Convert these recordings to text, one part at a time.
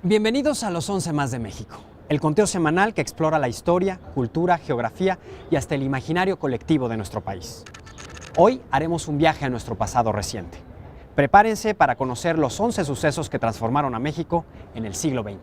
Bienvenidos a los 11 más de México, el conteo semanal que explora la historia, cultura, geografía y hasta el imaginario colectivo de nuestro país. Hoy haremos un viaje a nuestro pasado reciente. Prepárense para conocer los 11 sucesos que transformaron a México en el siglo XX.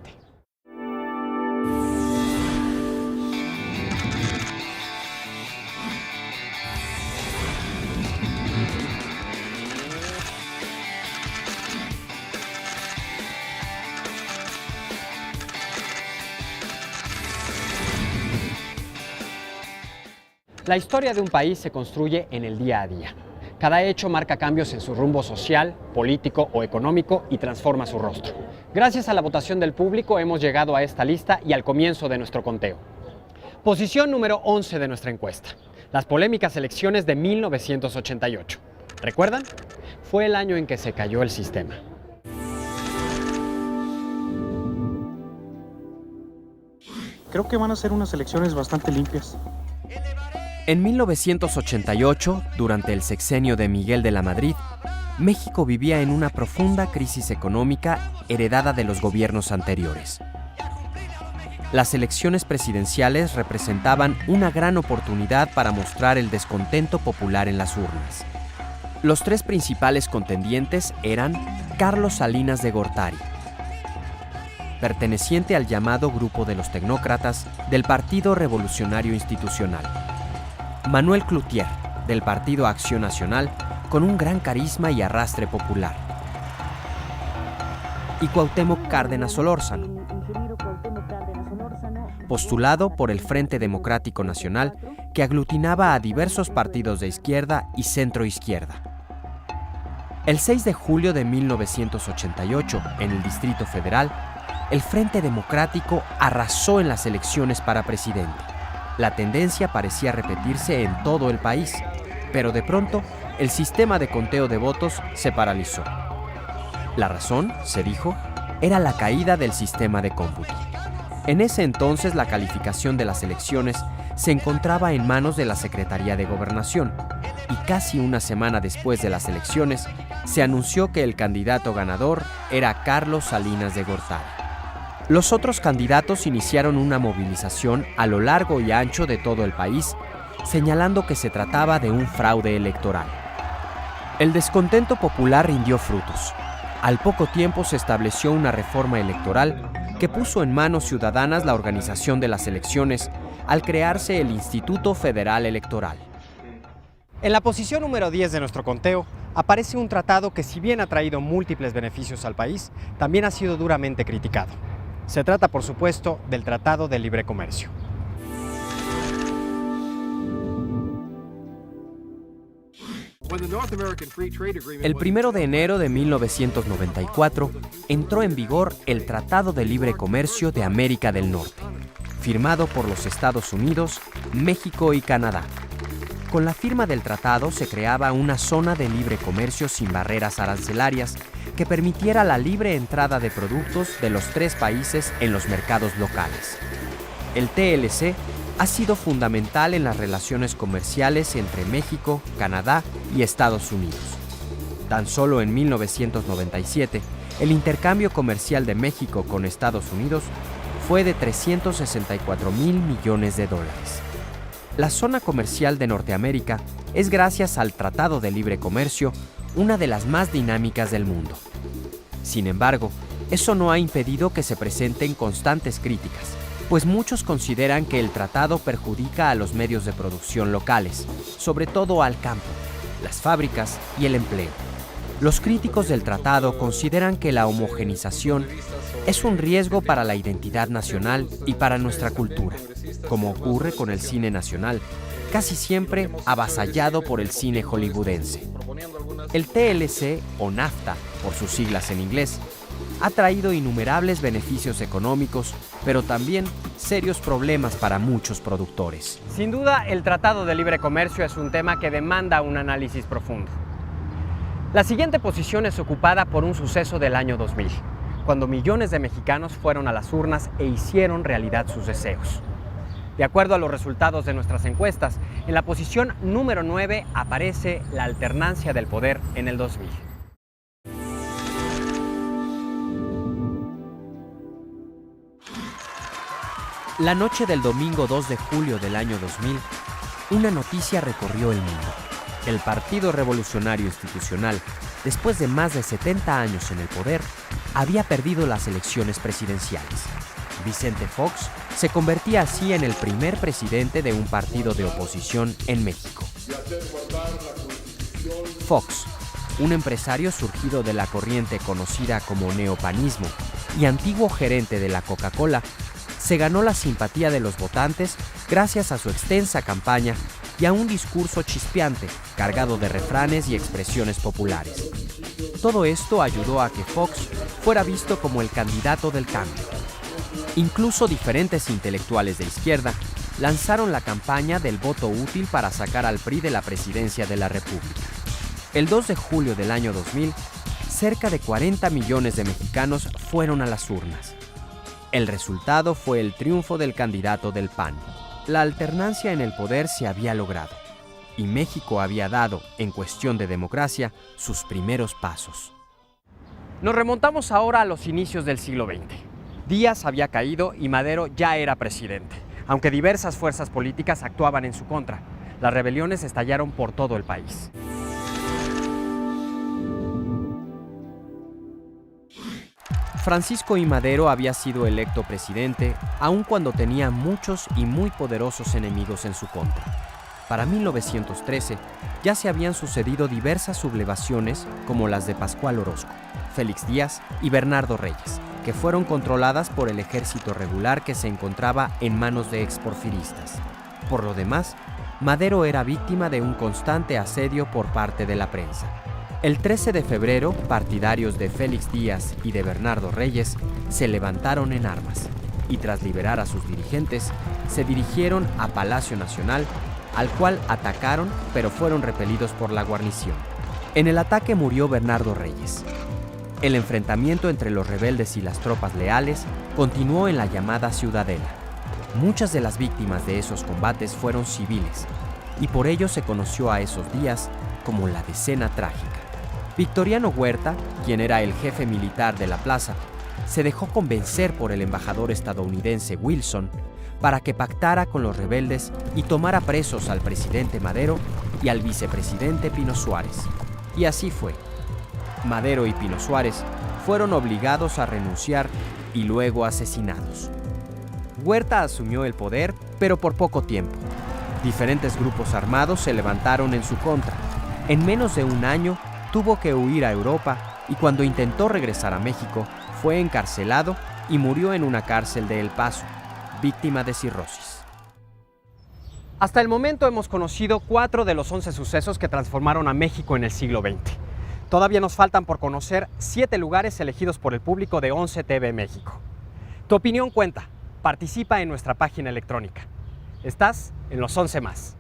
La historia de un país se construye en el día a día. Cada hecho marca cambios en su rumbo social, político o económico y transforma su rostro. Gracias a la votación del público hemos llegado a esta lista y al comienzo de nuestro conteo. Posición número 11 de nuestra encuesta. Las polémicas elecciones de 1988. ¿Recuerdan? Fue el año en que se cayó el sistema. Creo que van a ser unas elecciones bastante limpias. En 1988, durante el sexenio de Miguel de la Madrid, México vivía en una profunda crisis económica heredada de los gobiernos anteriores. Las elecciones presidenciales representaban una gran oportunidad para mostrar el descontento popular en las urnas. Los tres principales contendientes eran Carlos Salinas de Gortari, perteneciente al llamado Grupo de los Tecnócratas del Partido Revolucionario Institucional; Manuel Cloutier, del Partido Acción Nacional, con un gran carisma y arrastre popular; y Cuauhtémoc Cárdenas Solórzano, postulado por el Frente Democrático Nacional, que aglutinaba a diversos partidos de izquierda y centroizquierda. El 6 de julio de 1988, en el Distrito Federal, el Frente Democrático arrasó en las elecciones para presidente. La tendencia parecía repetirse en todo el país, pero de pronto el sistema de conteo de votos se paralizó. La razón, se dijo, era la caída del sistema de cómputo. En ese entonces la calificación de las elecciones se encontraba en manos de la Secretaría de Gobernación, y casi una semana después de las elecciones se anunció que el candidato ganador era Carlos Salinas de Gortari. Los otros candidatos iniciaron una movilización a lo largo y ancho de todo el país, señalando que se trataba de un fraude electoral. El descontento popular rindió frutos. Al poco tiempo se estableció una reforma electoral que puso en manos ciudadanas la organización de las elecciones al crearse el Instituto Federal Electoral. En la posición número 10 de nuestro conteo aparece un tratado que, si bien ha traído múltiples beneficios al país, también ha sido duramente criticado. Se trata, por supuesto, del Tratado de Libre Comercio. El 1 de enero de 1994 entró en vigor el Tratado de Libre Comercio de América del Norte, firmado por los Estados Unidos, México y Canadá. Con la firma del tratado se creaba una zona de libre comercio sin barreras arancelarias que permitiera la libre entrada de productos de los tres países en los mercados locales. El TLC ha sido fundamental en las relaciones comerciales entre México, Canadá y Estados Unidos. Tan solo en 1997, el intercambio comercial de México con Estados Unidos fue de $364 mil millones. La zona comercial de Norteamérica es, gracias al Tratado de Libre Comercio, una de las más dinámicas del mundo. Sin embargo, eso no ha impedido que se presenten constantes críticas, pues muchos consideran que el tratado perjudica a los medios de producción locales, sobre todo al campo, las fábricas y el empleo. Los críticos del tratado consideran que la homogenización es un riesgo para la identidad nacional y para nuestra cultura, como ocurre con el cine nacional, casi siempre avasallado por el cine hollywoodense. El TLC, o NAFTA, por sus siglas en inglés, ha traído innumerables beneficios económicos, pero también serios problemas para muchos productores. Sin duda, el Tratado de Libre Comercio es un tema que demanda un análisis profundo. La siguiente posición es ocupada por un suceso del año 2000, cuando millones de mexicanos fueron a las urnas e hicieron realidad sus deseos. De acuerdo a los resultados de nuestras encuestas, en la posición número 9 aparece la alternancia del poder en el 2000. La noche del domingo 2 de julio del año 2000, una noticia recorrió el mundo. El Partido Revolucionario Institucional, después de más de 70 años en el poder, había perdido las elecciones presidenciales. Vicente Fox se convertía así en el primer presidente de un partido de oposición en México. Fox, un empresario surgido de la corriente conocida como neopanismo y antiguo gerente de la Coca-Cola, se ganó la simpatía de los votantes gracias a su extensa campaña y a un discurso chispeante, cargado de refranes y expresiones populares. Todo esto ayudó a que Fox fuera visto como el candidato del cambio. Incluso diferentes intelectuales de izquierda lanzaron la campaña del voto útil para sacar al PRI de la presidencia de la República. El 2 de julio del año 2000, cerca de 40 millones de mexicanos fueron a las urnas. El resultado fue el triunfo del candidato del PAN. La alternancia en el poder se había logrado, y México había dado, en cuestión de democracia, sus primeros pasos. Nos remontamos ahora a los inicios del siglo XX. Díaz había caído y Madero ya era presidente, aunque diversas fuerzas políticas actuaban en su contra. Las rebeliones estallaron por todo el país. Francisco I. Madero había sido electo presidente, aun cuando tenía muchos y muy poderosos enemigos en su contra. Para 1913 ya se habían sucedido diversas sublevaciones como las de Pascual Orozco, Félix Díaz y Bernardo Reyes, que fueron controladas por el ejército regular que se encontraba en manos de exporfiristas. Por lo demás, Madero era víctima de un constante asedio por parte de la prensa. El 13 de febrero, partidarios de Félix Díaz y de Bernardo Reyes se levantaron en armas y tras liberar a sus dirigentes, se dirigieron a Palacio Nacional, al cual atacaron, pero fueron repelidos por la guarnición. En el ataque murió Bernardo Reyes. El enfrentamiento entre los rebeldes y las tropas leales continuó en la llamada Ciudadela. Muchas de las víctimas de esos combates fueron civiles, y por ello se conoció a esos días como la Decena Trágica. Victoriano Huerta, quien era el jefe militar de la plaza, se dejó convencer por el embajador estadounidense Wilson para que pactara con los rebeldes y tomara presos al presidente Madero y al vicepresidente Pino Suárez. Y así fue. Madero y Pino Suárez fueron obligados a renunciar y luego asesinados. Huerta asumió el poder, pero por poco tiempo. Diferentes grupos armados se levantaron en su contra. En menos de un año, tuvo que huir a Europa y cuando intentó regresar a México, fue encarcelado y murió en una cárcel de El Paso, víctima de cirrosis. Hasta el momento hemos conocido 4 de los 11 sucesos que transformaron a México en el siglo XX. Todavía nos faltan por conocer 7 lugares elegidos por el público de 11 TV México. Tu opinión cuenta. Participa en nuestra página electrónica. Estás en los 11 más.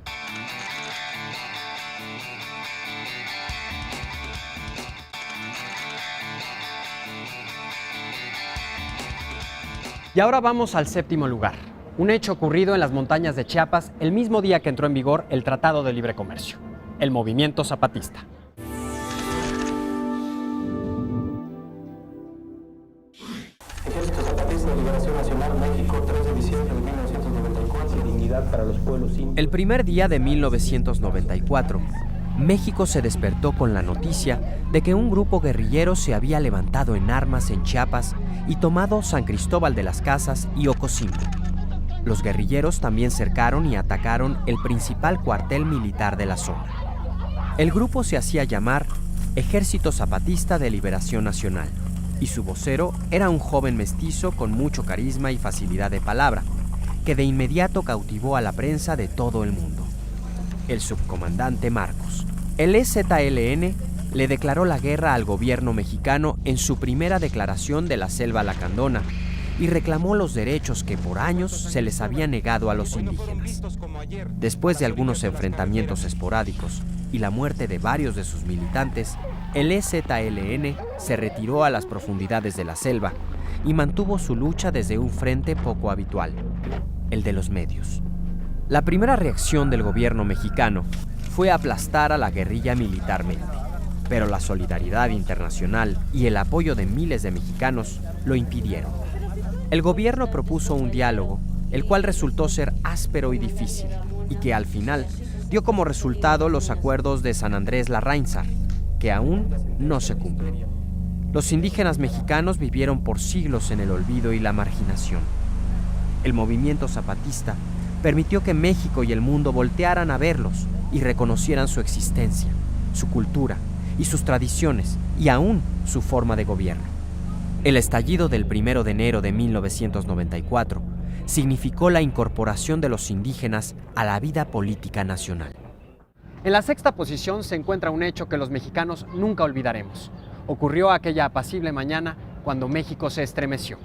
Y ahora vamos al 7º lugar, un hecho ocurrido en las montañas de Chiapas el mismo día que entró en vigor el Tratado de Libre Comercio, el movimiento zapatista. Ejército Zapatista de Liberación Nacional, México, 3 de diciembre de 1994, dignidad para los pueblos indios. El primer día de 1994, México se despertó con la noticia de que un grupo guerrillero se había levantado en armas en Chiapas y tomado San Cristóbal de las Casas y Ocosingo. Los guerrilleros también cercaron y atacaron el principal cuartel militar de la zona. El grupo se hacía llamar Ejército Zapatista de Liberación Nacional y su vocero era un joven mestizo con mucho carisma y facilidad de palabra, que de inmediato cautivó a la prensa de todo el mundo. El subcomandante Marcos. El EZLN le declaró la guerra al gobierno mexicano en su primera declaración de la Selva Lacandona y reclamó los derechos que por años se les había negado a los indígenas. Después de algunos enfrentamientos esporádicos y la muerte de varios de sus militantes, el EZLN se retiró a las profundidades de la selva y mantuvo su lucha desde un frente poco habitual, el de los medios. La primera reacción del gobierno mexicano fue aplastar a la guerrilla militarmente, pero la solidaridad internacional y el apoyo de miles de mexicanos lo impidieron. El gobierno propuso un diálogo el cual resultó ser áspero y difícil, y que al final dio como resultado los acuerdos de San Andrés Larráinzar, que aún no se cumplen. Los indígenas mexicanos vivieron por siglos en el olvido y la marginación. El movimiento zapatista permitió que México y el mundo voltearan a verlos y reconocieran su existencia, su cultura y sus tradiciones, y aún su forma de gobierno. El estallido del 1 de enero de 1994 significó la incorporación de los indígenas a la vida política nacional. En la sexta posición se encuentra un hecho que los mexicanos nunca olvidaremos. Ocurrió aquella apacible mañana cuando México se estremeció.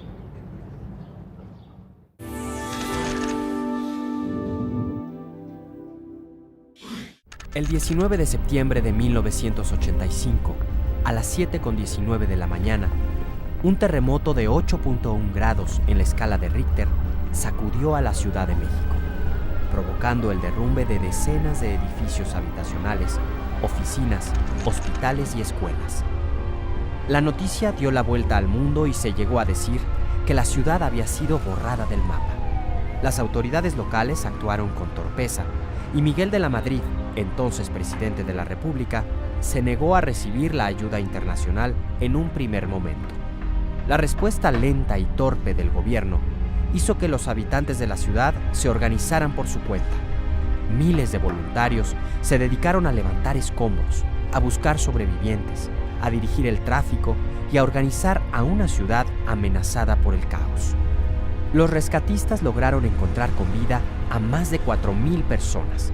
El 19 de septiembre de 1985, a las 7:19 de la mañana, un terremoto de 8.1 grados en la escala de Richter sacudió a la Ciudad de México, provocando el derrumbe de decenas de edificios habitacionales, oficinas, hospitales y escuelas. La noticia dio la vuelta al mundo y se llegó a decir que la ciudad había sido borrada del mapa. Las autoridades locales actuaron con torpeza y Miguel de la Madrid, entonces presidente de la República, se negó a recibir la ayuda internacional en un primer momento. La respuesta lenta y torpe del gobierno hizo que los habitantes de la ciudad se organizaran por su cuenta. Miles de voluntarios se dedicaron a levantar escombros, a buscar sobrevivientes, a dirigir el tráfico y a organizar a una ciudad amenazada por el caos. Los rescatistas lograron encontrar con vida a más de 4,000 personas,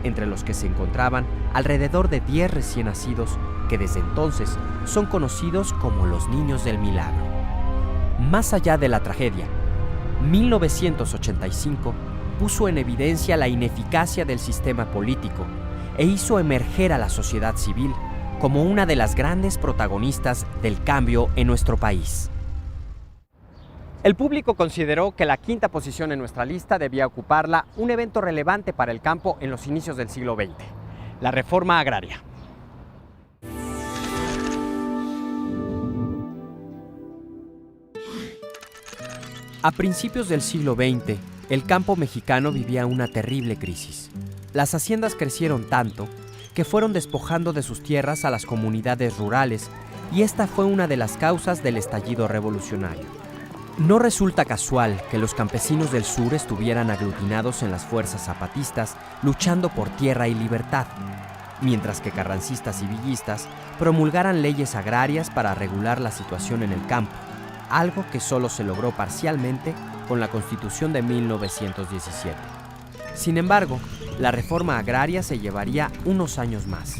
entre los que se encontraban alrededor de 10 recién nacidos que desde entonces son conocidos como los Niños del Milagro. Más allá de la tragedia, 1985 puso en evidencia la ineficacia del sistema político e hizo emerger a la sociedad civil como una de las grandes protagonistas del cambio en nuestro país. El público consideró que la quinta posición en nuestra lista debía ocuparla un evento relevante para el campo en los inicios del siglo XX, la reforma agraria. A principios del siglo XX, el campo mexicano vivía una terrible crisis. Las haciendas crecieron tanto que fueron despojando de sus tierras a las comunidades rurales, y esta fue una de las causas del estallido revolucionario. No resulta casual que los campesinos del sur estuvieran aglutinados en las fuerzas zapatistas luchando por tierra y libertad, mientras que carrancistas y villistas promulgaran leyes agrarias para regular la situación en el campo, algo que solo se logró parcialmente con la Constitución de 1917. Sin embargo, la reforma agraria se llevaría unos años más.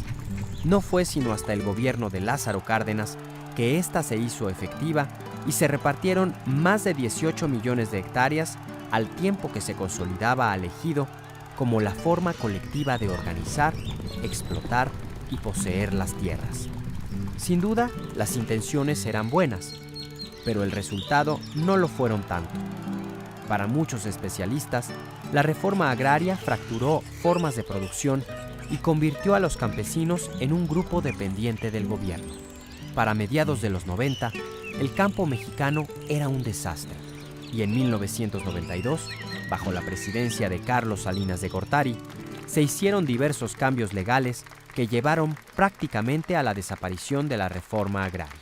No fue sino hasta el gobierno de Lázaro Cárdenas que ésta se hizo efectiva y se repartieron más de 18 millones de hectáreas al tiempo que se consolidaba al ejido como la forma colectiva de organizar, explotar y poseer las tierras. Sin duda, las intenciones eran buenas, pero el resultado no lo fueron tanto. Para muchos especialistas, la reforma agraria fracturó formas de producción y convirtió a los campesinos en un grupo dependiente del gobierno. Para mediados de los 90, el campo mexicano era un desastre, y en 1992, bajo la presidencia de Carlos Salinas de Gortari, se hicieron diversos cambios legales que llevaron prácticamente a la desaparición de la reforma agraria.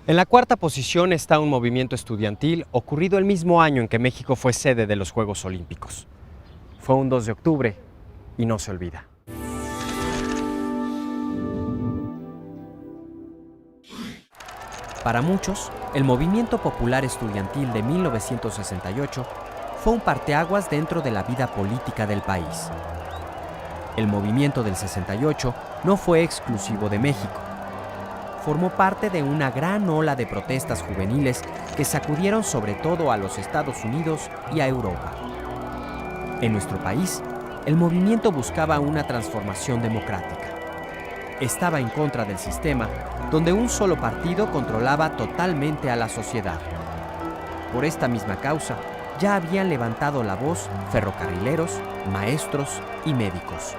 En la cuarta posición está un movimiento estudiantil ocurrido el mismo año en que México fue sede de los Juegos Olímpicos. Fue un 2 de octubre y no se olvida. Para muchos, el movimiento popular estudiantil de 1968 fue un parteaguas dentro de la vida política del país. El movimiento del 68 no fue exclusivo de México. Formó parte de una gran ola de protestas juveniles que sacudieron sobre todo a los Estados Unidos y a Europa. En nuestro país, el movimiento buscaba una transformación democrática. Estaba en contra del sistema, donde un solo partido controlaba totalmente a la sociedad. Por esta misma causa, ya habían levantado la voz ferrocarrileros, maestros y médicos.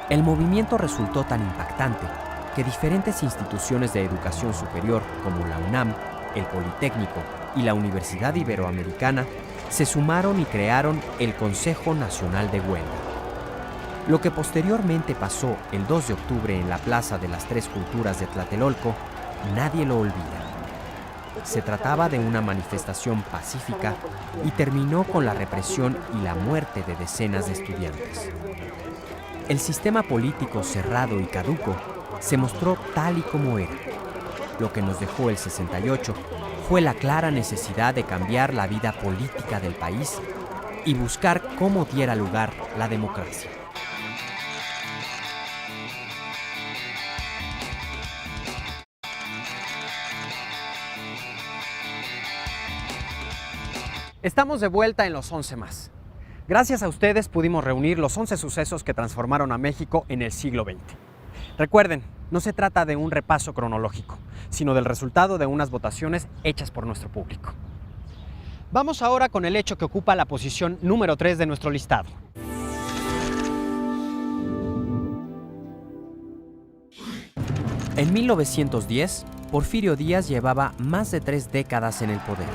El movimiento resultó tan impactante que diferentes instituciones de educación superior como la UNAM, el Politécnico y la Universidad Iberoamericana se sumaron y crearon el Consejo Nacional de Huelga. Lo que posteriormente pasó el 2 de octubre en la Plaza de las Tres Culturas de Tlatelolco, nadie lo olvida. Se trataba de una manifestación pacífica y terminó con la represión y la muerte de decenas de estudiantes. El sistema político cerrado y caduco se mostró tal y como era. Lo que nos dejó el 68 fue la clara necesidad de cambiar la vida política del país y buscar cómo diera lugar la democracia. Estamos de vuelta en los 11 más. Gracias a ustedes pudimos reunir los 11 sucesos que transformaron a México en el siglo XX. Recuerden, no se trata de un repaso cronológico, sino del resultado de unas votaciones hechas por nuestro público. Vamos ahora con el hecho que ocupa la posición número 3 de nuestro listado. En 1910, Porfirio Díaz llevaba más de 3 décadas en el poder.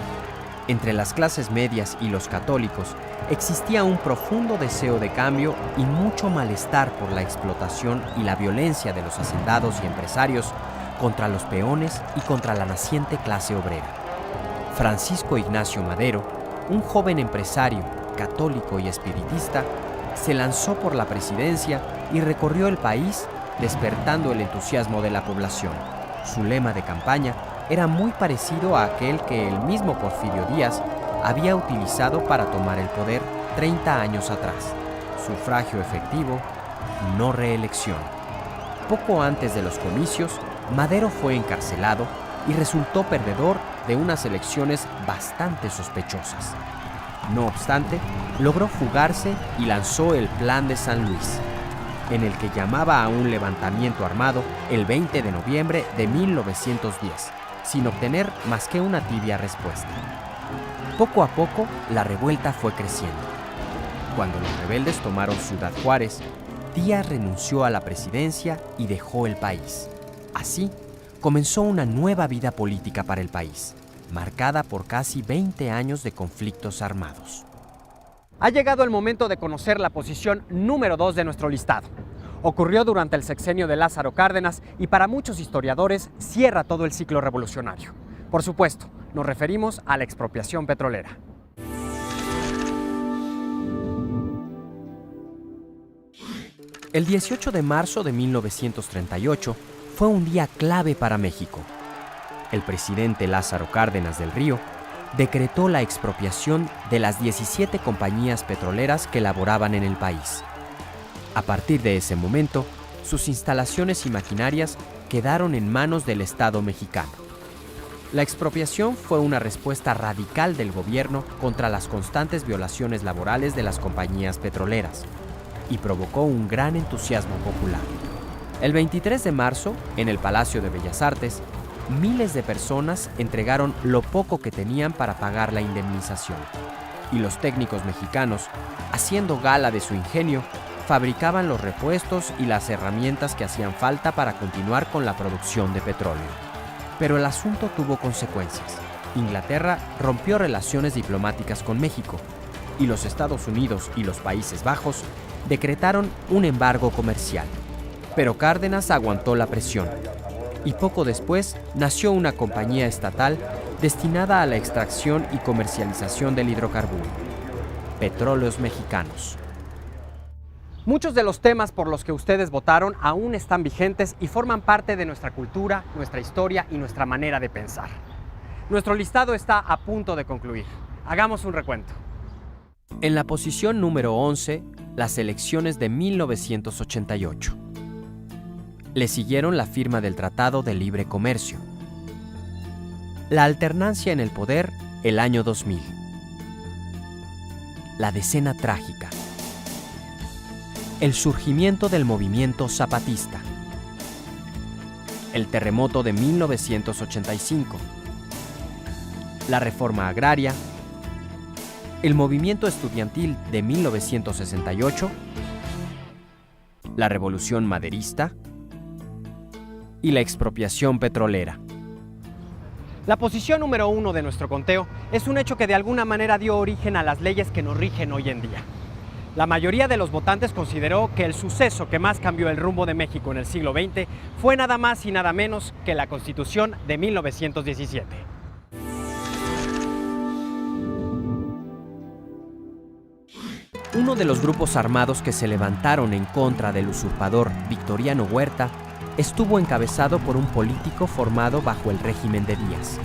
Entre las clases medias y los católicos existía un profundo deseo de cambio y mucho malestar por la explotación y la violencia de los hacendados y empresarios contra los peones y contra la naciente clase obrera. Francisco Ignacio Madero, un joven empresario, católico y espiritista, se lanzó por la presidencia y recorrió el país despertando el entusiasmo de la población. Su lema de campaña era muy parecido a aquel que el mismo Porfirio Díaz había utilizado para tomar el poder 30 años atrás: sufragio efectivo, no reelección. Poco antes de los comicios, Madero fue encarcelado y resultó perdedor de unas elecciones bastante sospechosas. No obstante, logró fugarse y lanzó el Plan de San Luis, en el que llamaba a un levantamiento armado el 20 de noviembre de 1910, sin obtener más que una tibia respuesta. Poco a poco, la revuelta fue creciendo. Cuando los rebeldes tomaron Ciudad Juárez, Díaz renunció a la presidencia y dejó el país. Así, comenzó una nueva vida política para el país, marcada por casi 20 años de conflictos armados. Ha llegado el momento de conocer la posición número 2 de nuestro listado. Ocurrió durante el sexenio de Lázaro Cárdenas y para muchos historiadores cierra todo el ciclo revolucionario. Por supuesto, nos referimos a la expropiación petrolera. El 18 de marzo de 1938 fue un día clave para México. El presidente Lázaro Cárdenas del Río decretó la expropiación de las 17 compañías petroleras que laboraban en el país. A partir de ese momento, sus instalaciones y maquinarias quedaron en manos del Estado mexicano. La expropiación fue una respuesta radical del gobierno contra las constantes violaciones laborales de las compañías petroleras y provocó un gran entusiasmo popular. El 23 de marzo, en el Palacio de Bellas Artes, miles de personas entregaron lo poco que tenían para pagar la indemnización, y los técnicos mexicanos, haciendo gala de su ingenio, fabricaban los repuestos y las herramientas que hacían falta para continuar con la producción de petróleo. Pero el asunto tuvo consecuencias. Inglaterra rompió relaciones diplomáticas con México, y los Estados Unidos y los Países Bajos decretaron un embargo comercial. Pero Cárdenas aguantó la presión, y poco después nació una compañía estatal destinada a la extracción y comercialización del hidrocarburo: Petróleos Mexicanos. Muchos de los temas por los que ustedes votaron aún están vigentes y forman parte de nuestra cultura, nuestra historia y nuestra manera de pensar. Nuestro listado está a punto de concluir. Hagamos un recuento. En la posición número 11, las elecciones de 1988. Le siguieron la firma del Tratado de Libre Comercio. La alternancia en el poder el año 2000. La decena trágica. El surgimiento del movimiento zapatista. El terremoto de 1985. La reforma agraria. El movimiento estudiantil de 1968. La revolución maderista. Y la expropiación petrolera. La posición número 1 de nuestro conteo es un hecho que de alguna manera dio origen a las leyes que nos rigen hoy en día. La mayoría de los votantes consideró que el suceso que más cambió el rumbo de México en el siglo XX fue nada más y nada menos que la Constitución de 1917. Uno de los grupos armados que se levantaron en contra del usurpador Victoriano Huerta estuvo encabezado por un político formado bajo el régimen de Díaz,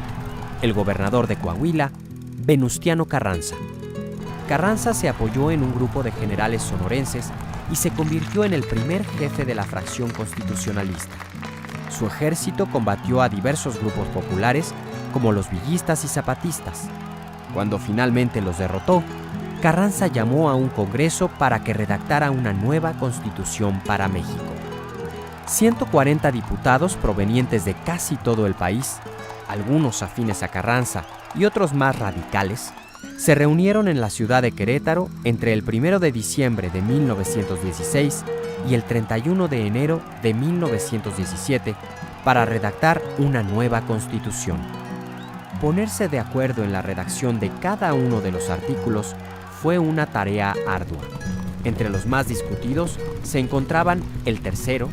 el gobernador de Coahuila, Venustiano Carranza. Carranza se apoyó en un grupo de generales sonorenses y se convirtió en el primer jefe de la fracción constitucionalista. Su ejército combatió a diversos grupos populares como los villistas y zapatistas. Cuando finalmente los derrotó, Carranza llamó a un congreso para que redactara una nueva constitución para México. 140 diputados provenientes de casi todo el país, algunos afines a Carranza y otros más radicales, se reunieron en la ciudad de Querétaro entre el 1 de diciembre de 1916 y el 31 de enero de 1917 para redactar una nueva constitución. Ponerse de acuerdo en la redacción de cada uno de los artículos fue una tarea ardua. Entre los más discutidos se encontraban el tercero,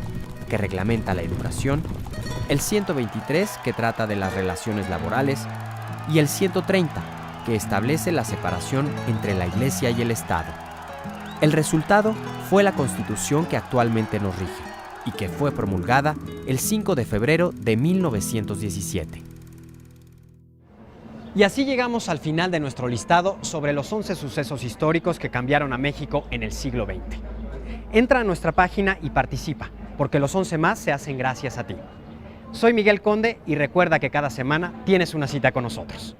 que reglamenta la educación, el 123, que trata de las relaciones laborales, y el 130, que establece la separación entre la Iglesia y el Estado. El resultado fue la Constitución que actualmente nos rige y que fue promulgada el 5 de febrero de 1917. Y así llegamos al final de nuestro listado sobre los 11 sucesos históricos que cambiaron a México en el siglo XX. Entra a nuestra página y participa, porque los 11 más se hacen gracias a ti. Soy Miguel Conde y recuerda que cada semana tienes una cita con nosotros.